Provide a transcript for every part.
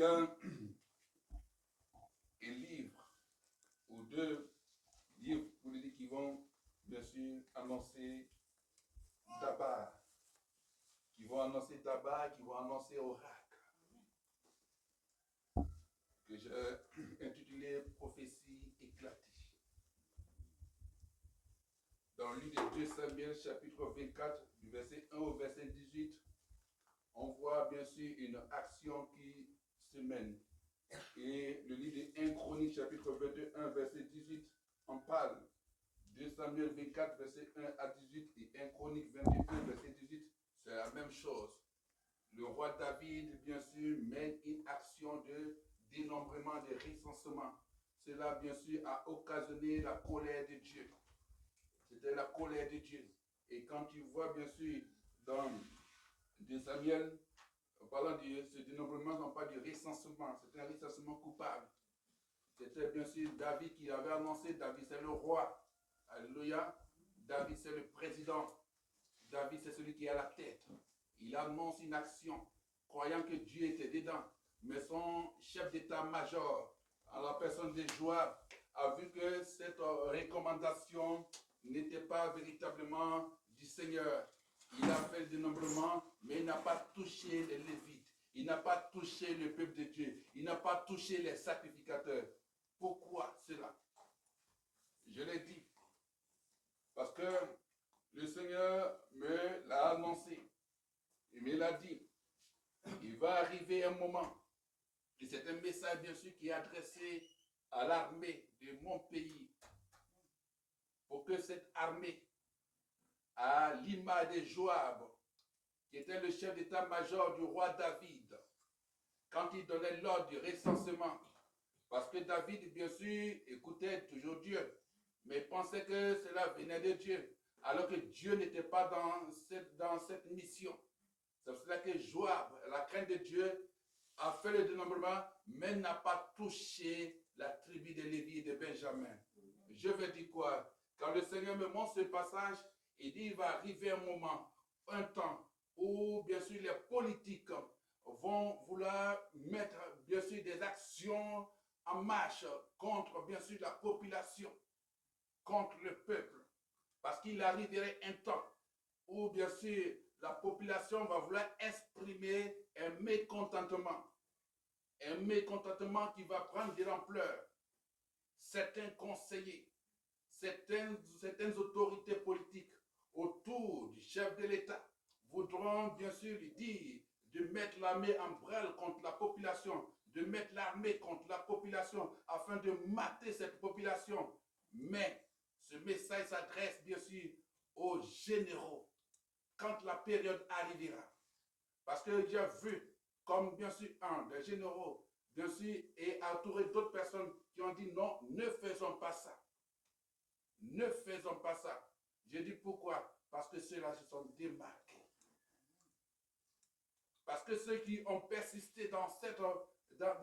un livre ou deux livres pour les qui vont bien sûr annoncer tabac, qui vont annoncer oracle, que j'ai intitulé Prophétie éclatée. Dans le livre de 2 Samuel, chapitre 24, du verset 1 au verset 18, on voit bien sûr une action qui se mène. Et le livre de 1 Chronique, chapitre 22, 1, verset 18, on parle. 2 Samuel 24, verset 1 à 18 et 1 Chronique 22, verset 18, c'est la même chose. Le roi David, bien sûr, mène une action de dénombrement, de recensement. Cela, bien sûr, a occasionné la colère de Dieu. C'était la colère de Dieu. Et quand tu vois, bien sûr, dans 2 Samuel, en parlant de ce dénombrement, non pas du recensement, c'était un recensement coupable. C'était bien sûr David qui avait annoncé, David c'est le roi. Alléluia. David c'est le président. David c'est celui qui a la tête. Il annonce une action, croyant que Dieu était dedans. Mais son chef d'état-major, en la personne de Joab, a vu que cette recommandation n'était pas véritablement du Seigneur. Il a fait le dénombrement, mais il n'a pas touché les Lévites. Il n'a pas touché le peuple de Dieu. Il n'a pas touché les sacrificateurs. Pourquoi cela? Je l'ai dit. Parce que le Seigneur me l'a annoncé. Il me l'a dit. Il va arriver un moment. Et c'est un message, bien sûr, qui est adressé à l'armée de mon pays. Pour que cette armée, à l'image de Joab, qui était le chef d'état-major du roi David, quand il donnait l'ordre du recensement, parce que David, bien sûr, écoutait toujours Dieu, mais pensait que cela venait de Dieu, alors que Dieu n'était pas dans cette mission. C'est pour cela que Joab, la crainte de Dieu, a fait le dénombrement, mais n'a pas touché la tribu de Lévi et de Benjamin. Je veux dire quoi? Quand le Seigneur me montre ce passage, il dit il va arriver un moment, un temps, où bien sûr les politiques vont vouloir mettre bien sûr des actions en marche contre bien sûr la population, contre le peuple. Parce qu'il arriverait un temps où bien sûr la population va vouloir exprimer un mécontentement qui va prendre de l'ampleur. Certains conseillers, certaines autorités politiques autour du chef de l'État voudront bien sûr lui dire de mettre l'armée en branle contre la population, de mettre l'armée contre la population afin de mater cette population. Mais ce message s'adresse bien sûr aux généraux quand la période arrivera. Parce que j'ai vu comme bien sûr un des généraux, bien sûr, et entouré d'autres personnes qui ont dit non, ne faisons pas ça. Ne faisons pas ça. J'ai dit pourquoi? Parce que ceux-là se sont démarqués. Parce que ceux qui ont persisté dans cette œuvre, dans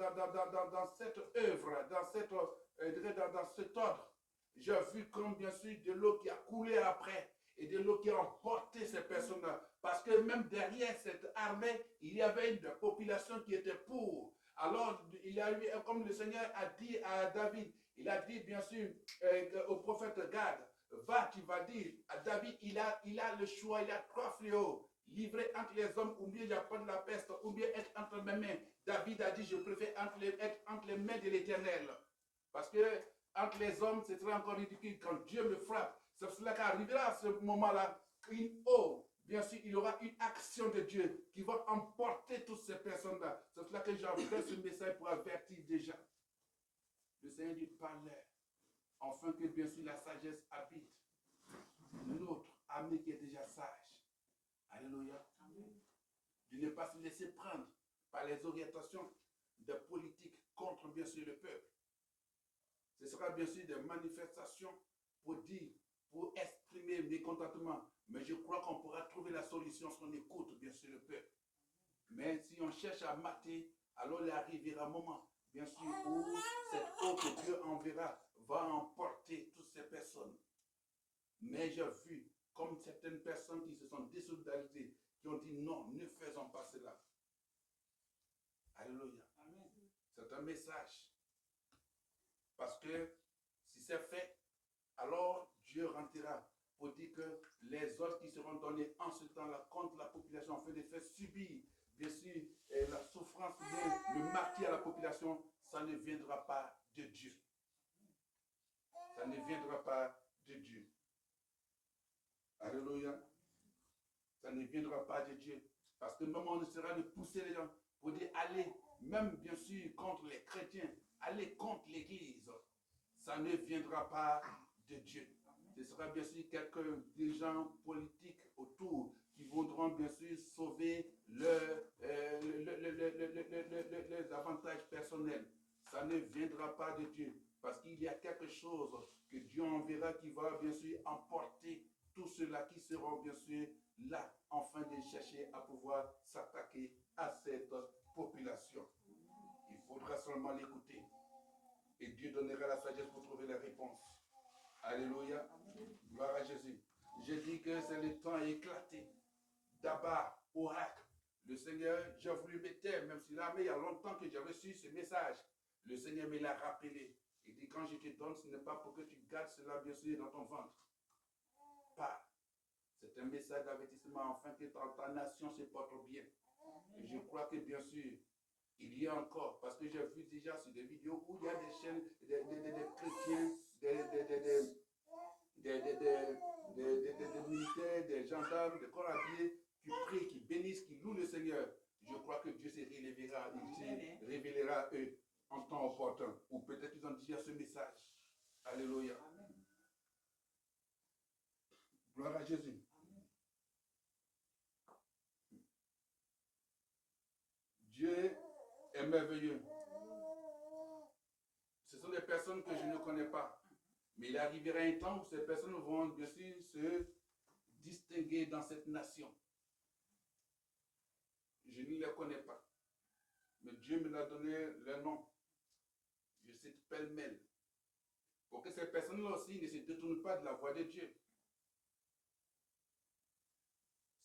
cet ordre, j'ai vu comme bien sûr de l'eau qui a coulé après et de l'eau qui a emporté ces personnes-là. Parce que même derrière cette armée, il y avait une population qui était pour. Alors, il y a eu, comme le Seigneur a dit à David, il a dit bien sûr au prophète Gad, va, tu vas dire à David, il a le choix, il a trois fléaux. Livré entre les hommes, ou bien il n'y a pas de la peste, ou bien être entre mes mains. David a dit, je préfère être entre les mains de l'Éternel. Parce que entre les hommes, c'est très encore ridicule quand Dieu me frappe. C'est cela qu'arrivera à ce moment-là, bien sûr, il y aura une action de Dieu qui va emporter toutes ces personnes-là. C'est cela que j'envoie ce message pour avertir déjà. Le Seigneur dit, parle-leur, afin que bien sûr la sagesse habite. Notre ami qui est déjà sage. Alléluia. Amen. De ne pas se laisser prendre par les orientations de politique contre bien sûr le peuple. Ce sera bien sûr des manifestations pour dire, pour exprimer mécontentement. Mais je crois qu'on pourra trouver la solution si on écoute bien sûr le peuple. Mais si on cherche à mater, alors il arrivera un moment, bien sûr, où cette eau que Dieu enverra va emporter toutes ces personnes. Mais j'ai vu comme certaines personnes qui se sont désolidarisées, qui ont dit non, ne faisons pas cela. Alléluia. Amen. message. Parce que si c'est fait, alors Dieu rentrera pour dire que les ordres qui seront donnés en ce temps-là contre la population afin de faire subir, bien sûr, la souffrance, le martyr à la population, ça ne viendra pas de Dieu. Ça ne viendra pas de Dieu. Alléluia. Ça ne viendra pas de Dieu. Parce que le moment on sera de pousser les gens pour dire allez, même bien sûr contre les chrétiens, allez contre l'Église. Ça ne viendra pas de Dieu. Ce sera bien sûr des gens politiques autour qui voudront bien sûr sauver leurs avantages personnels. Ça ne viendra pas de Dieu. Parce qu'il y a quelque chose que Dieu enverra qui va bien sûr emporter tous ceux-là qui seront bien sûr là, afin de chercher à pouvoir s'attaquer à cette population. Il faudra seulement l'écouter. Et Dieu donnera la sagesse pour trouver la réponse. Alléluia. Gloire à Jésus. Je dis que c'est le temps éclaté. D'abord, oracle. Le Seigneur, j'ai voulu me taire, même si là, mais il y a longtemps que j'avais reçu ce message. Le Seigneur me l'a rappelé. Il dit, quand je te donne, ce n'est pas pour que tu gardes cela bien sûr dans ton ventre. Pas. C'est un message d'avertissement afin que ta nation se porte bien. Et je crois que bien sûr, il y a encore, parce que j'ai vu déjà sur des vidéos où il y a des chaînes, des chrétiens, des militaires, des gendarmes, des corps habillés qui prient, qui bénissent, qui louent le Seigneur. Je crois que Dieu se révélera, il se révélera à eux en temps opportun. Ou peut-être qu'ils ont déjà ce message. Alléluia. Gloire à Jésus. Dieu est merveilleux. Ce sont des personnes que je ne connais pas. Mais il arrivera un temps où ces personnes vont bien sûr se distinguer dans cette nation. Je ne les connais pas. Mais Dieu me l'a donné leur nom. Je cite pêle-mêle. Pour que ces personnes-là aussi ne se détournent pas de la voie de Dieu.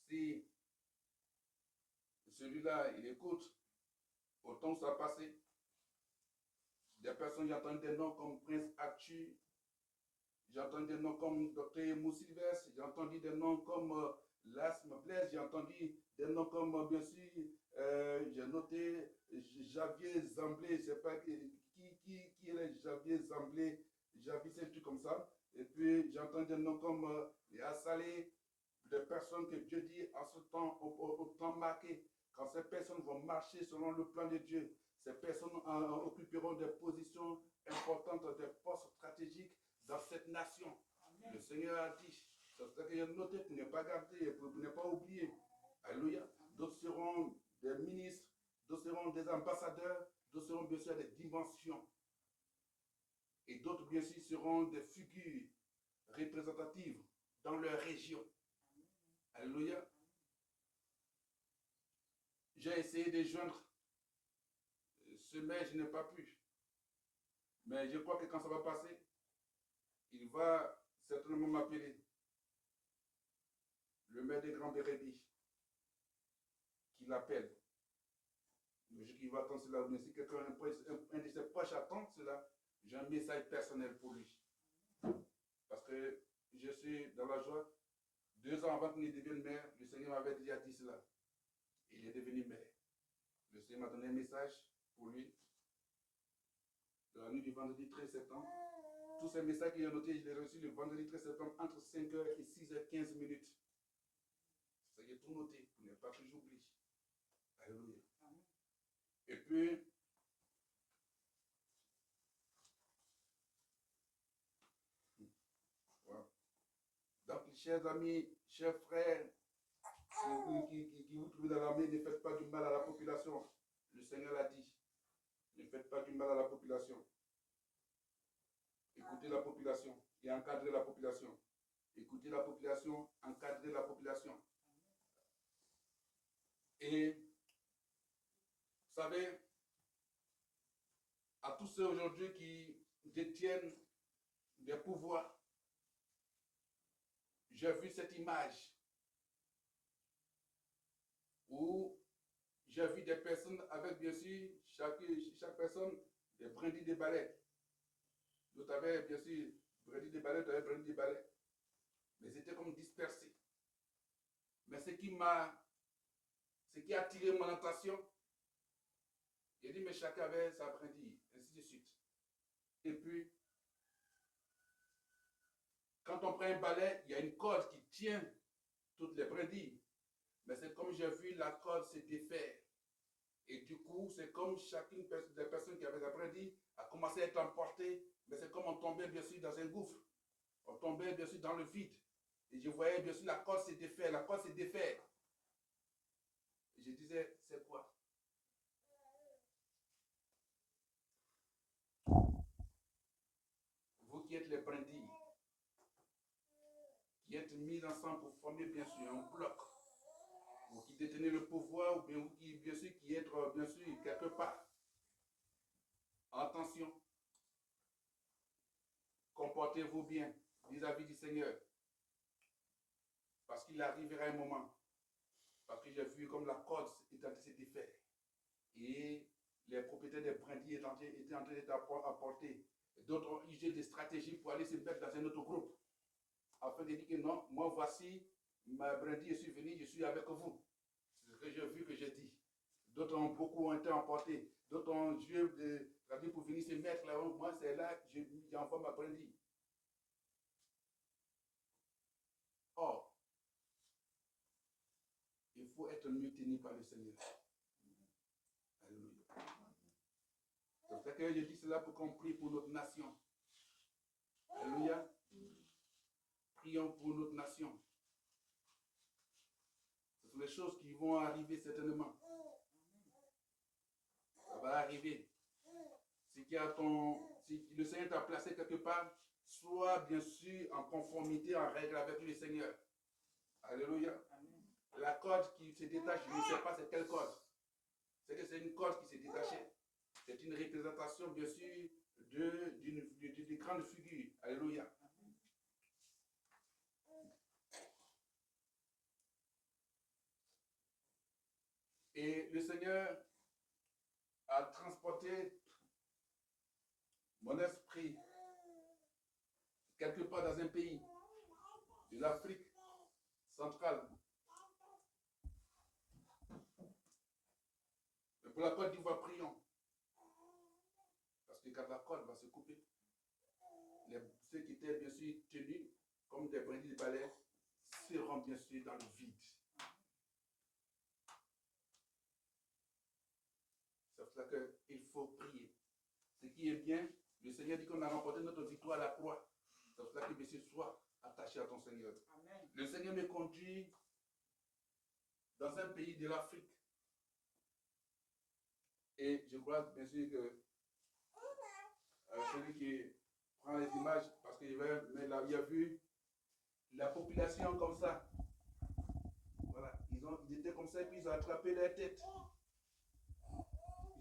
Si celui-là, il écoute, autant ça passé. Des personnes, j'entends des noms comme Prince Arthur, j'ai entendu des noms comme Dr. Moussylvestre, j'ai entendu des noms comme Lasme Blaise, j'ai entendu des noms comme, bien sûr, j'ai noté Javier Zamblé, je ne sais pas qui est Javier Zamblé, Javier, c'est un truc comme ça. Et puis j'ai entendu des noms comme Léa Salé, des personnes que Dieu dit en ce temps, au temps marqué, quand ces personnes vont marcher selon le plan de Dieu, ces personnes occuperont des positions importantes, des postes stratégiques dans cette nation. Amen. Le Seigneur a dit, c'est ce que j'ai noté pour ne pas garder, pour ne pas oublier. Alléluia. D'autres seront des ministres, d'autres seront des ambassadeurs, d'autres seront bien sûr des dimensions. Et d'autres bien sûr seront des figures représentatives dans leur région. Alléluia. J'ai essayé de joindre ce mail, je n'ai pas pu. Mais je crois que quand ça va passer, il va certainement m'appeler. Le maire des Grands Bérébis, qui l'appelle. Le jour qu'il va attendre cela, mais si quelqu'un, un de ses proches attend cela, j'ai un message personnel pour lui. Parce que je suis dans la joie. 2 ans avant qu'il ne devienne maire, le Seigneur m'avait déjà dit cela. Il est devenu maire. Le Seigneur m'a donné un message pour lui. Dans la nuit du vendredi 13 septembre. Tous ces messages qu'il a notés, je les ai reçus le vendredi 13 septembre entre 5h et 6h15 minutes. Ça y est tout noté pour ne pas que j'oublie. Alléluia. Et puis, voilà. Donc, chers amis, chers frères, qui vous trouvez dans l'armée, ne faites pas du mal à la population. Le Seigneur l'a dit. Ne faites pas du mal à la population. Écoutez la population et encadrez la population. Écoutez la population, encadrez la population. Et, vous savez, à tous ceux aujourd'hui qui détiennent des pouvoirs, j'ai vu cette image où j'ai vu des personnes avec, bien sûr, chaque personne des brindilles de balais. D'autres avaient, bien sûr, brindilles de balais, d'autres avaient brindilles de balais. Mais c'était comme dispersé. Mais ce qui a attiré mon attention, j'ai dit, mais chacun avait sa brindille, ainsi de suite. Et puis, quand on prend un balai, il y a une corde qui tient toutes les brindilles. Mais c'est comme j'ai vu la corde se défaire. Et du coup, c'est comme chacune des personnes qui avait la brindille a commencé à être emportée. Mais c'est comme on tombait bien sûr dans un gouffre. On tombait bien sûr dans le vide. Et je voyais bien sûr la corde se défaire, la corde se défaire. Et je disais, c'est quoi? Vous qui êtes les brindilles, qui êtes mis ensemble pour former bien sûr un bloc, vous qui détenez le pouvoir, ou bien vous qui, bien sûr, qui êtes bien sûr quelque part. Attention, comportez-vous bien vis-à-vis du Seigneur. Parce qu'il arrivera un moment, parce que j'ai vu comme la corde est en train de se défaire. Et les propriétaires des brindilles étaient en train d'être apportés. D'autres ont usé des stratégies pour aller se mettre dans un autre groupe. Afin de dire que non, moi voici, ma brindille, je suis venu, je suis avec vous. C'est ce que j'ai vu, que j'ai dit. D'autres ont beaucoup été emportés. D'autres ont joué de la vie pour venir se mettre là-haut. Moi, c'est là que j'envoie ma brindille. Or, il faut être mieux tenu par le Seigneur. Alléluia. C'est pour ça que je dis cela pour qu'on prie pour notre nation. Alléluia. Prions pour notre nation. Ce sont les choses qui vont arriver certainement. Ça va arriver. Si le Seigneur t'a placé quelque part, sois bien sûr en conformité, en règle avec le Seigneur. Alléluia. Amen. La corde qui se détache, je ne sais pas c'est quelle corde. C'est que c'est une corde qui s'est détachée. C'est une représentation, bien sûr, d'une grande figure. Alléluia. Et le Seigneur a transporté mon esprit quelque part dans un pays de l'Afrique centrale. Mais pour la Côte d'Ivoire, prions. Parce que quand la corde va se couper, ceux qui étaient bien sûr tenus comme des brindilles de balai seront bien sûr dans le vide. C'est pour ça qu'il faut prier. Ce qui est bien, le Seigneur dit qu'on a remporté notre victoire à la croix. C'est pour ça que bien sûr, sois attaché à ton Seigneur. Amen. Le Seigneur me conduit dans un pays de l'Afrique. Et je crois bien sûr que celui qui prend les images, parce qu'il a vu la population comme ça. Voilà, ils étaient comme ça et puis ils ont attrapé leur tête.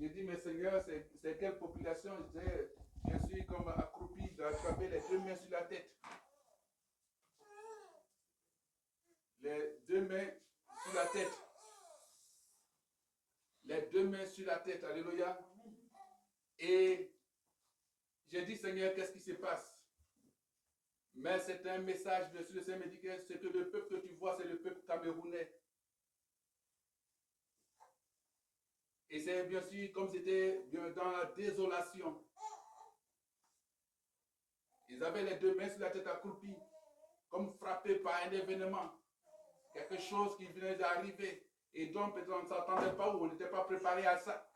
J'ai dit, mais Seigneur, c'est quelle population? Je suis comme accroupi, ils ont attrapé les deux mains sur la tête. Les deux mains sur la tête. Les deux mains sur la tête, alléluia. Et j'ai dit, Seigneur, qu'est-ce qui se passe? Mais c'est un message, bien sûr, le Seigneur me dit que ce que le peuple que tu vois, c'est le peuple camerounais. Et c'est bien sûr comme c'était dans la désolation. Ils avaient les deux mains sur la tête accroupie, comme frappés par un événement. Quelque chose qui venait d'arriver. Et donc, peut-être on ne s'attendait pas ou on n'était pas préparé à ça.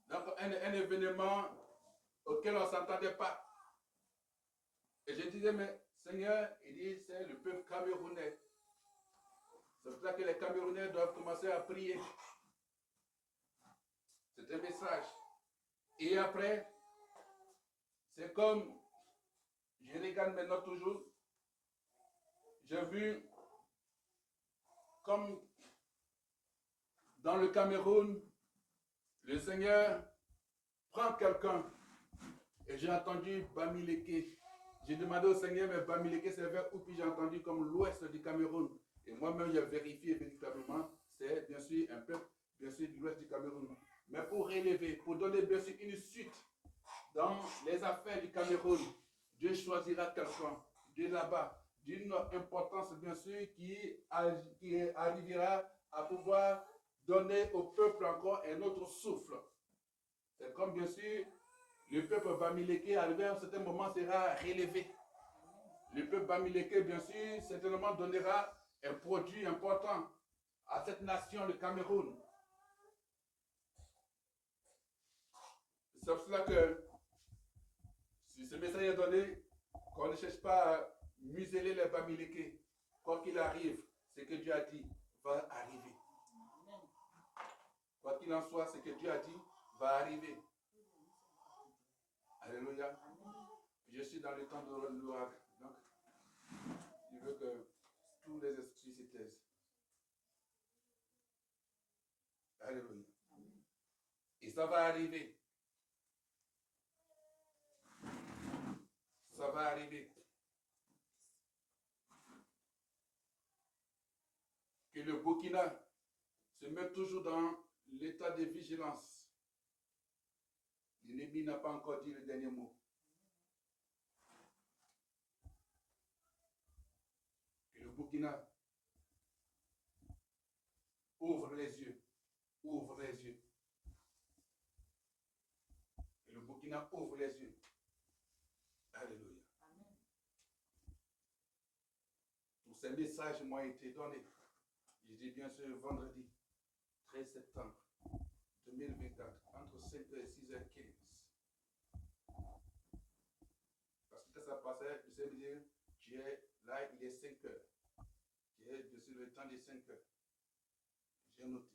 Donc, un événement auquel on ne s'attendait pas. Et je disais, mais Seigneur, il dit, c'est le peuple camerounais. C'est pour ça que les Camerounais doivent commencer à prier. C'est un message. Et après, c'est comme, je regarde maintenant toujours, j'ai vu comme dans le Cameroun, le Seigneur prend quelqu'un. Et j'ai entendu Bamileke. J'ai demandé au Seigneur, mais Bamileke, c'est vers où? Puis j'ai entendu comme l'ouest du Cameroun. Et moi-même, j'ai vérifié véritablement, c'est donner bien sûr une suite dans les affaires du Cameroun. Dieu choisira quelqu'un de là-bas, d'une importance bien sûr qui arrivera à pouvoir donner au peuple encore un autre souffle. C'est comme bien sûr le peuple bamiléké arrivé à un certain moment sera relevé. Le peuple bamiléké bien sûr certainement donnera un produit important à cette nation, le Cameroun. C'est pour cela que si ce message est donné, qu'on ne cherche pas à museler les bamilékés. Quoi qu'il arrive, ce que Dieu a dit va arriver. Quoi qu'il en soit, ce que Dieu a dit va arriver. Alléluia. Je suis dans le temps de l'ouragan. Donc, je veux que tous les esprits se taisent. Alléluia. Et ça va arriver. Ça va arriver. Que le Burkina se mette toujours dans l'état de vigilance. L'ennemi n'a pas encore dit le dernier mot. Que le Burkina ouvre les yeux. Ouvre les yeux. Que le Burkina ouvre les yeux. Alléluia. Amen. Tous ces messages m'ont été donnés. Je dis bien sûr vendredi 13 septembre 2024 entre 5h et 6h15. Parce que quand ça passait, je sais me dire, là il est 5h. Tu es dessus le temps des 5h. J'ai noté.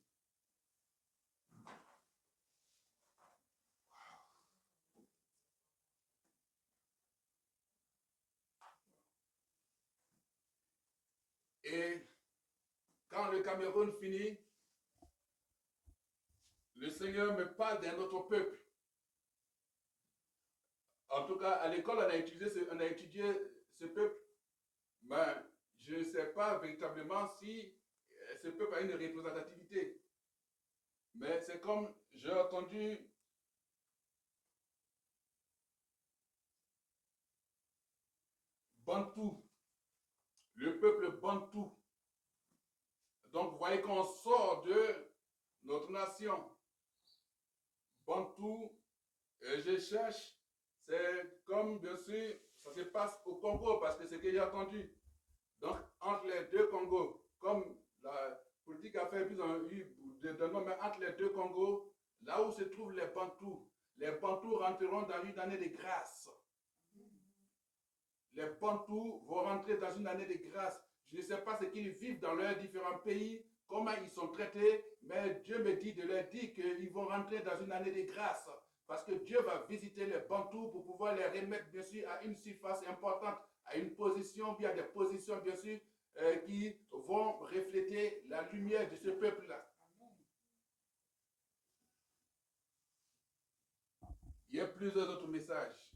Et quand le Cameroun finit, le Seigneur me parle d'un autre peuple. En tout cas, à l'école, on a étudié ce peuple, mais je ne sais pas véritablement si ce peuple a une représentativité. Mais c'est comme j'ai entendu Bantou, le peuple Bantou. Donc, vous voyez qu'on sort de notre nation. Bantou, je cherche, c'est comme, bien sûr, ça se passe au Congo, parce que c'est ce que j'ai entendu. Donc, entre les deux Congos, comme la politique a fait plus de nom, mais entre les deux Congos, là où se trouvent les Bantous rentreront dans une année de grâce. Les Bantous vont rentrer dans une année de grâce. Je ne sais pas ce qu'ils vivent dans leurs différents pays, comment ils sont traités, mais Dieu me dit de leur dire qu'ils vont rentrer dans une année de grâce. Parce que Dieu va visiter les Bantous pour pouvoir les remettre, bien sûr, à une surface importante, à une position, bien des positions, bien sûr, qui vont refléter la lumière de ce peuple-là. Il y a plusieurs autres messages.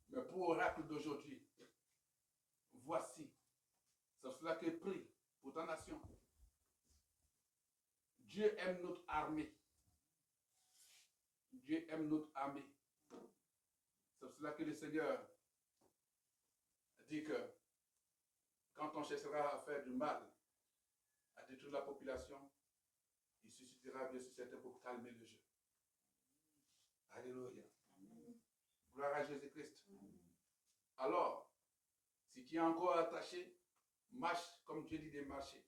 Mais pour l'oracle d'aujourd'hui, voici. C'est cela que prie pour ta nation. Dieu aime notre armée. Dieu aime notre armée. C'est cela que le Seigneur dit que quand on cherchera à faire du mal, à détruire la population, il suscitera bien sûr certains pour calmer le jeu. Alléluia. Gloire à Jésus-Christ. Alors, si tu es encore attaché, marche comme Dieu dit de marcher.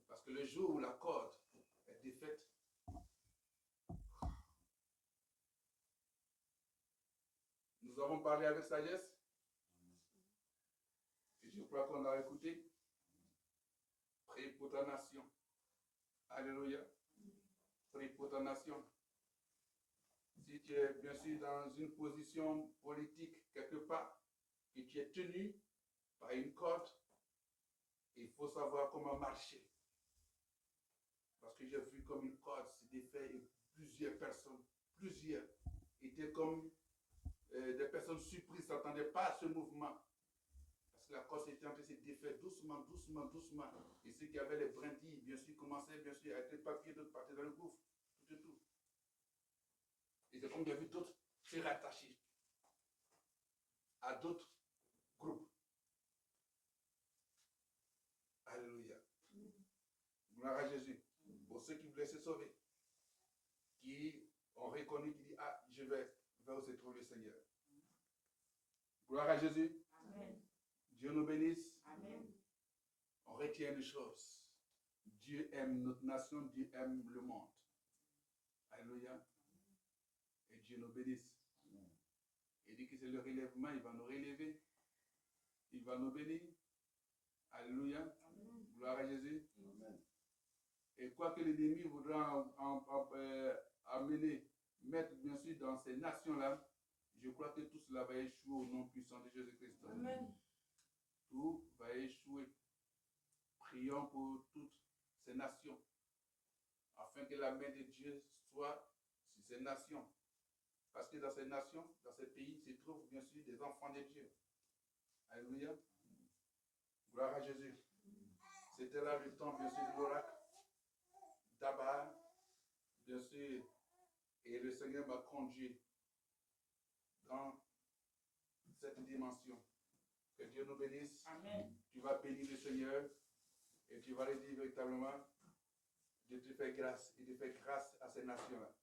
Parce que le jour où la corde est défaite, nous avons parlé avec sagesse. Et je crois qu'on a écouté. Prie pour ta nation. Alléluia. Prie pour ta nation. Si tu es bien sûr dans une position politique quelque part, et tu es tenu par une corde, il faut savoir comment marcher. Parce que j'ai vu comme une corde se défait et plusieurs personnes, étaient comme des personnes surprises, ne s'attendaient pas à ce mouvement. Parce que la corde était en train de se défaire doucement. Et ceux qui avaient les brindilles, bien sûr, commençaient bien sûr à être papier, d'autres partaient dans le gouffre. de tout. Et c'est comme j'ai vu d'autres se rattacher à d'autres groupes. Alléluia. Gloire à Jésus. Pour ceux qui voulaient se sauver, qui ont reconnu, qui disent, ah, je vais vers où se trouve le Seigneur. Gloire à Jésus. Amen. Dieu nous bénisse. Amen. On retient une chose. Dieu aime notre nation, Dieu aime le monde. Alléluia. Et Dieu nous bénisse. Il dit que c'est le relèvement, il va nous relever. Il va nous bénir. Alléluia. Amen. Gloire à Jésus. Amen. Et quoi que l'ennemi voudra amener, mettre bien sûr dans ces nations-là, je crois que tout cela va échouer au nom puissant de Jésus-Christ. Amen. Tout va échouer. Prions pour toutes ces nations, afin que la main de Dieu soit sur ces nations. Parce que dans ces nations, dans ces pays, se trouvent bien sûr des enfants de Dieu. Alléluia. Gloire à Jésus. C'était là le temps, bien sûr, de l'oracle d'Abba, bien sûr, et le Seigneur m'a conduit dans cette dimension. Que Dieu nous bénisse. Amen. Tu vas bénir le Seigneur et tu vas lui dire véritablement, Dieu te fait grâce, il te fait grâce à ces nations-là.